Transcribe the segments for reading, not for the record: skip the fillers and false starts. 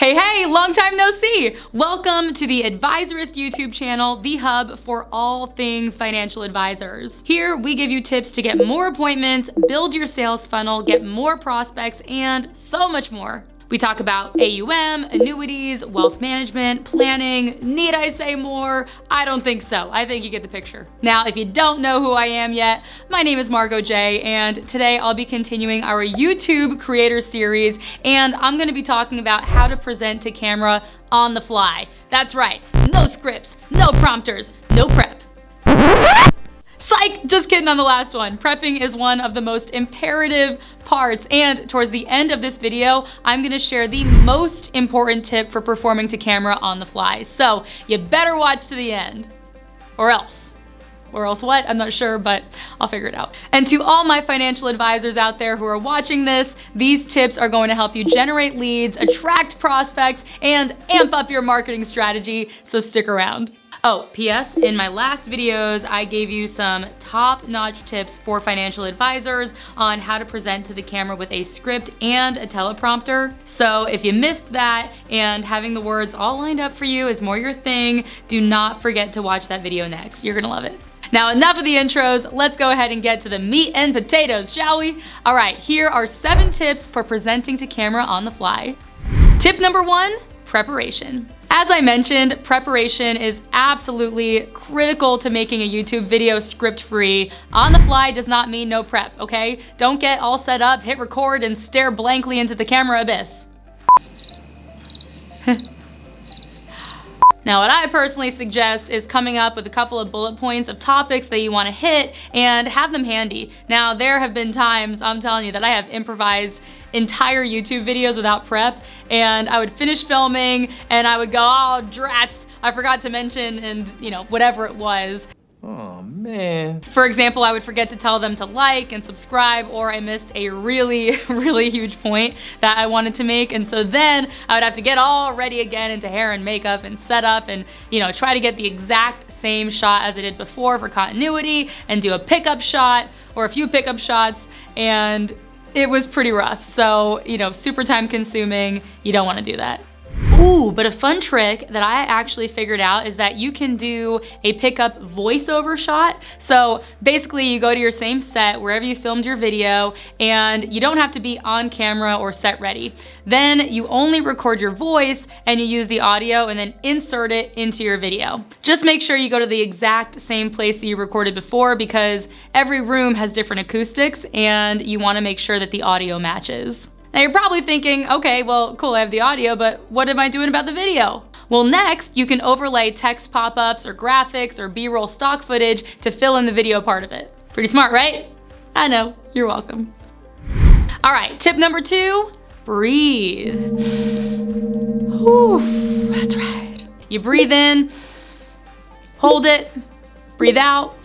Hey, long time no see! Welcome to the Advisorist YouTube channel, the hub for all things financial advisors. Here, we give you tips to get more appointments, build your sales funnel, get more prospects, and so much more. We talk about AUM, annuities, wealth management, planning. Need I say more? I don't think so. I think you get the picture. Now, if you don't know who I am yet, my name is Margot J, and today I'll be continuing our YouTube creator series, and I'm gonna be talking about how to present to camera on the fly. That's right, no scripts, no prompters, no prep. Psych! Just kidding on the last one. Prepping is one of the most imperative parts, and towards the end of this video, I'm gonna share the most important tip for performing to camera on the fly. So you better watch to the end, or else. Or else what? I'm not sure, but I'll figure it out. And to all my financial advisors out there who are watching this, these tips are going to help you generate leads, attract prospects, and amp up your marketing strategy, so stick around. Oh, P.S. in my last videos, I gave you some top-notch tips for financial advisors on how to present to the camera with a script and a teleprompter. So if you missed that and having the words all lined up for you is more your thing, do not forget to watch that video next. You're gonna love it. Now, enough of the intros, let's go ahead and get to the meat and potatoes, shall we? All right, here are 7 tips for presenting to camera on the fly. Tip number 1, preparation. As I mentioned, preparation is absolutely critical to making a YouTube video script-free. On the fly does not mean no prep, okay? Don't get all set up, hit record, and stare blankly into the camera abyss. Now, what I personally suggest is coming up with a couple of bullet points of topics that you want to hit and have them handy. Now, there have been times, I'm telling you, that I have improvised entire YouTube videos without prep, and I would finish filming and I would go, oh, drats, I forgot to mention, and whatever it was. Oh man. For example, I would forget to tell them to like and subscribe, or I missed a really huge point that I wanted to make, and so then I would have to get all ready again into hair and makeup and set up and try to get the exact same shot as I did before for continuity and do a pickup shot or a few pickup shots, and it was pretty rough. So, super time consuming. You don't want to do that. Ooh, but a fun trick that I actually figured out is that you can do a pickup voiceover shot. So basically you go to your same set wherever you filmed your video, and you don't have to be on camera or set ready. Then you only record your voice and you use the audio and then insert it into your video. Just make sure you go to the exact same place that you recorded before, because every room has different acoustics and you want to make sure that the audio matches. Now you're probably thinking, okay, well, cool, I have the audio, but what am I doing about the video? Well, next, you can overlay text pop-ups or graphics or B-roll stock footage to fill in the video part of it. Pretty smart, right? I know, you're welcome. All right, tip number 2, breathe. Whew, that's right. You breathe in, hold it, breathe out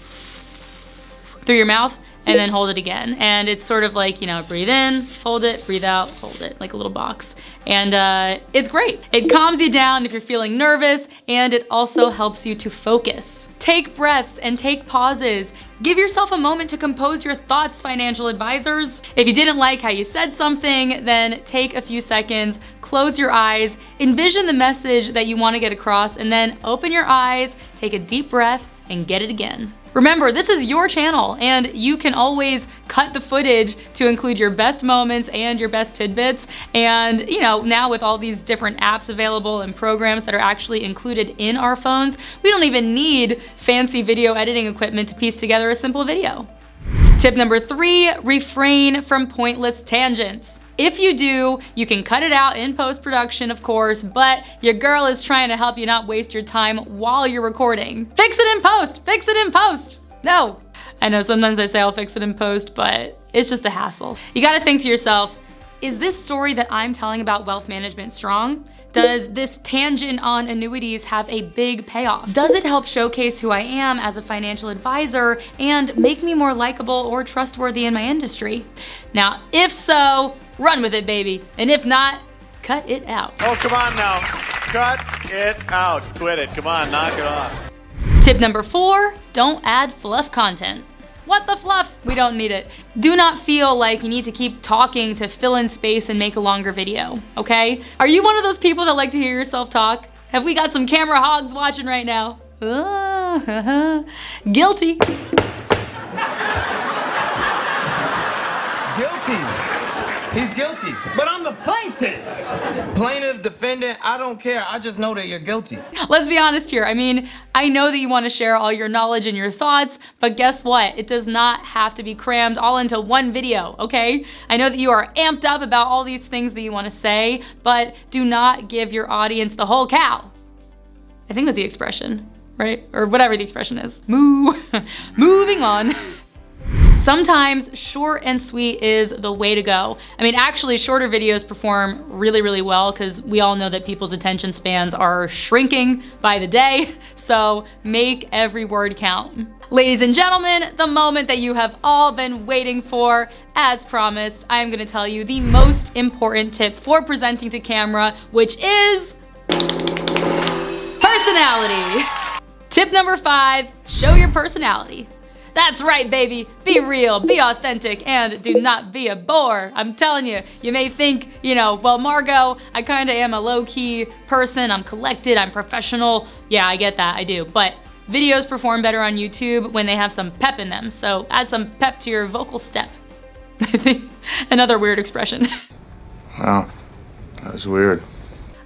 through your mouth, and then hold it again. And it's sort of like, breathe in, hold it, breathe out, hold it, like a little box. And it's great. It calms you down if you're feeling nervous, and it also helps you to focus. Take breaths and take pauses. Give yourself a moment to compose your thoughts, financial advisors. If you didn't like how you said something, then take a few seconds, close your eyes, envision the message that you want to get across, and then open your eyes, take a deep breath, and get it again. Remember, this is your channel, and you can always cut the footage to include your best moments and your best tidbits. And now with all these different apps available and programs that are actually included in our phones, we don't even need fancy video editing equipment to piece together a simple video. Tip number 3, refrain from pointless tangents. If you do, you can cut it out in post-production, of course, but your girl is trying to help you not waste your time while you're recording. Fix it in post! Fix it in post! No. I know sometimes I say I'll fix it in post, but it's just a hassle. You gotta think to yourself, is this story that I'm telling about wealth management strong? Does this tangent on annuities have a big payoff? Does it help showcase who I am as a financial advisor and make me more likable or trustworthy in my industry? Now, if so, run with it, baby. And if not, cut it out. Oh, come on now. Cut it out. Quit it. Come on, knock it off. Tip number 4, don't add fluff content. What the fluff? We don't need it. Do not feel like you need to keep talking to fill in space and make a longer video, okay? Are you one of those people that like to hear yourself talk? Have we got some camera hogs watching right now? Guilty. Guilty. He's guilty. But I'm the plaintiff. Plaintiff, defendant, I don't care. I just know that you're guilty. Let's be honest here. I mean, I know that you want to share all your knowledge and your thoughts, but guess what? It does not have to be crammed all into one video, okay? I know that you are amped up about all these things that you want to say, but do not give your audience the whole cow. I think that's the expression, right? Or whatever the expression is. Moving on. Sometimes short and sweet is the way to go. I mean, actually, shorter videos perform really, really well because we all know that people's attention spans are shrinking by the day, so make every word count. Ladies and gentlemen, the moment that you have all been waiting for, as promised, I am gonna tell you the most important tip for presenting to camera, which is personality. Tip number 5, show your personality. That's right, baby. Be real, be authentic, and do not be a bore. I'm telling you, you may think, well, Margot, I kinda am a low-key person. I'm collected, I'm professional. Yeah, I get that, I do. But videos perform better on YouTube when they have some pep in them. So add some pep to your vocal step. I think another weird expression. Wow, that was weird.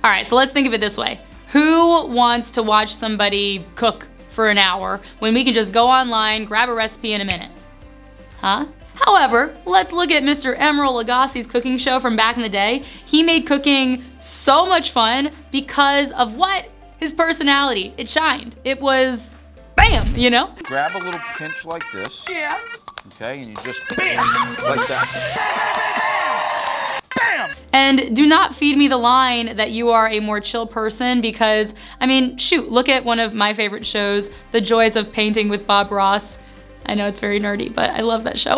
All right, so let's think of it this way. Who wants to watch somebody cook for an hour when we can just go online, grab a recipe in a minute? Huh? However, let's look at Mr. Emeril Lagasse's cooking show from back in the day. He made cooking so much fun because of what? His personality. It shined. It was bam, Grab a little pinch like this. Yeah. Okay, and you just bam, like that. And do not feed me the line that you are a more chill person because, I mean, shoot, look at one of my favorite shows, The Joys of Painting with Bob Ross. I know it's very nerdy, but I love that show.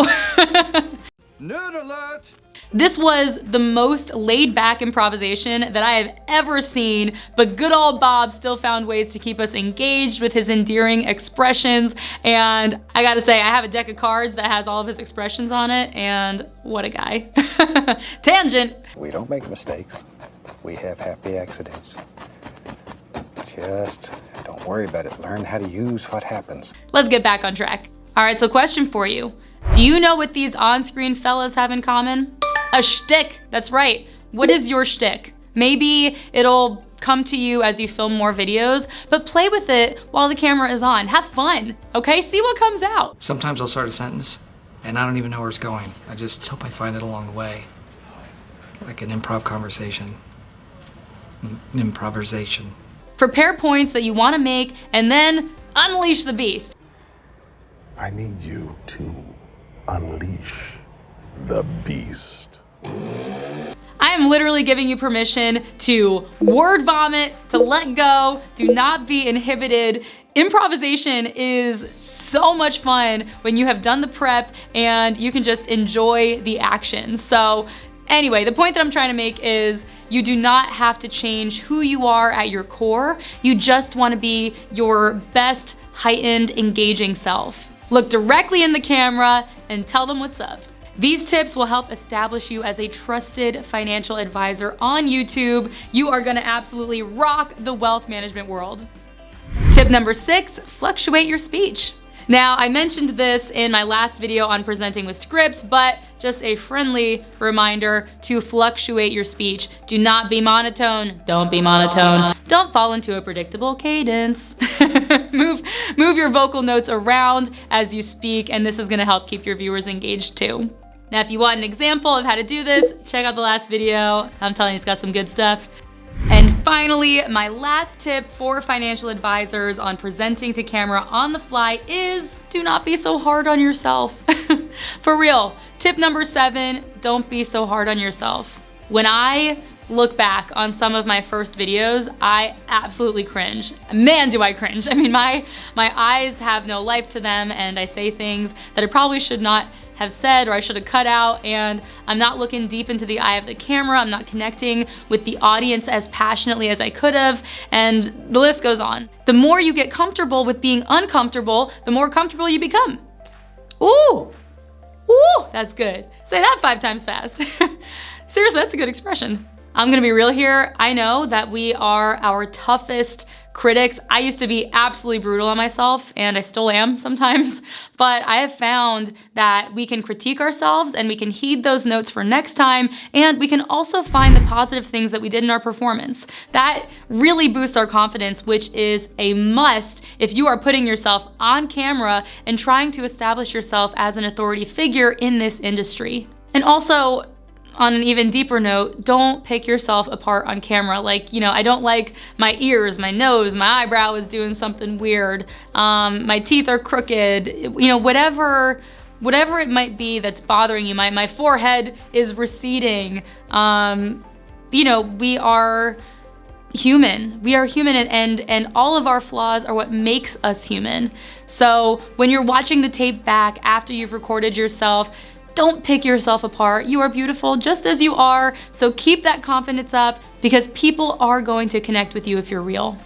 Nerd alert! This was the most laid-back improvisation that I have ever seen, but good old Bob still found ways to keep us engaged with his endearing expressions, and I gotta say, I have a deck of cards that has all of his expressions on it, and what a guy. Tangent. We don't make mistakes. We have happy accidents. Just don't worry about it. Learn how to use what happens. Let's get back on track. All right, so question for you. Do you know what these on-screen fellas have in common? A shtick, that's right. What is your shtick? Maybe it'll come to you as you film more videos, but play with it while the camera is on. Have fun, okay? See what comes out. Sometimes I'll start a sentence and I don't even know where it's going. I just hope I find it along the way. Like an improv conversation. Improvisation. Prepare points that you want to make and then unleash the beast. I need you to unleash the beast. I am literally giving you permission to word vomit, to let go, do not be inhibited. Improvisation is so much fun when you have done the prep and you can just enjoy the action. So anyway, the point that I'm trying to make is you do not have to change who you are at your core. You just want to be your best, heightened, engaging self. Look directly in the camera and tell them what's up. These tips will help establish you as a trusted financial advisor on YouTube. You are gonna absolutely rock the wealth management world. Tip number 6, fluctuate your speech. Now, I mentioned this in my last video on presenting with scripts, but just a friendly reminder to fluctuate your speech. Do not be monotone. Don't be monotone. Don't fall into a predictable cadence. Move your vocal notes around as you speak, and this is gonna help keep your viewers engaged too. Now, if you want an example of how to do this, check out the last video. I'm telling you, it's got some good stuff. And finally, my last tip for financial advisors on presenting to camera on the fly is do not be so hard on yourself. For real, tip number 7, don't be so hard on yourself. When I look back on some of my first videos, I absolutely cringe. Man, do I cringe. I mean, my eyes have no life to them and I say things that I probably should not have said or I should have cut out, and I'm not looking deep into the eye of the camera. I'm not connecting with the audience as passionately as I could have, and the list goes on. The more you get comfortable with being uncomfortable, the more comfortable you become. Ooh, ooh, that's good. Say that 5 times fast. Seriously, that's a good expression. I'm gonna be real here. I know that we are our toughest critics. I used to be absolutely brutal on myself, and I still am sometimes, but I have found that we can critique ourselves and we can heed those notes for next time, and we can also find the positive things that we did in our performance. That really boosts our confidence, which is a must if you are putting yourself on camera and trying to establish yourself as an authority figure in this industry. And also, on an even deeper note, don't pick yourself apart on camera. Like, you know, I don't like my ears, my nose, my eyebrow is doing something weird, my teeth are crooked, you know, whatever it might be that's bothering you. My forehead is receding. You know, we are human. We are human, and all of our flaws are what makes us human. So when you're watching the tape back after you've recorded yourself, don't pick yourself apart. You are beautiful just as you are, so keep that confidence up because people are going to connect with you if you're real.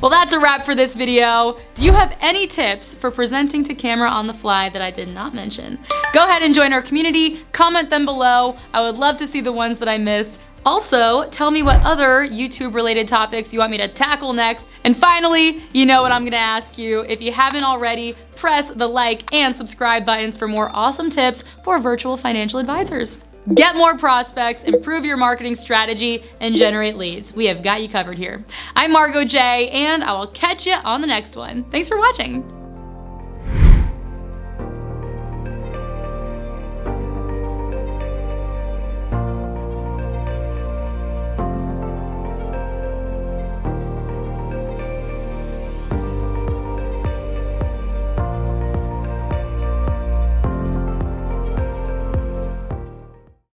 Well, that's a wrap for this video. Do you have any tips for presenting to camera on the fly that I did not mention? Go ahead and join our community, comment them below. I would love to see the ones that I missed. Also, tell me what other YouTube related topics you want me to tackle next. And finally, you know what I'm gonna ask you. If you haven't already, press the like and subscribe buttons for more awesome tips for virtual financial advisors. Get more prospects, improve your marketing strategy, and generate leads. We have got you covered here. I'm Margot J, and I will catch you on the next one. Thanks for watching.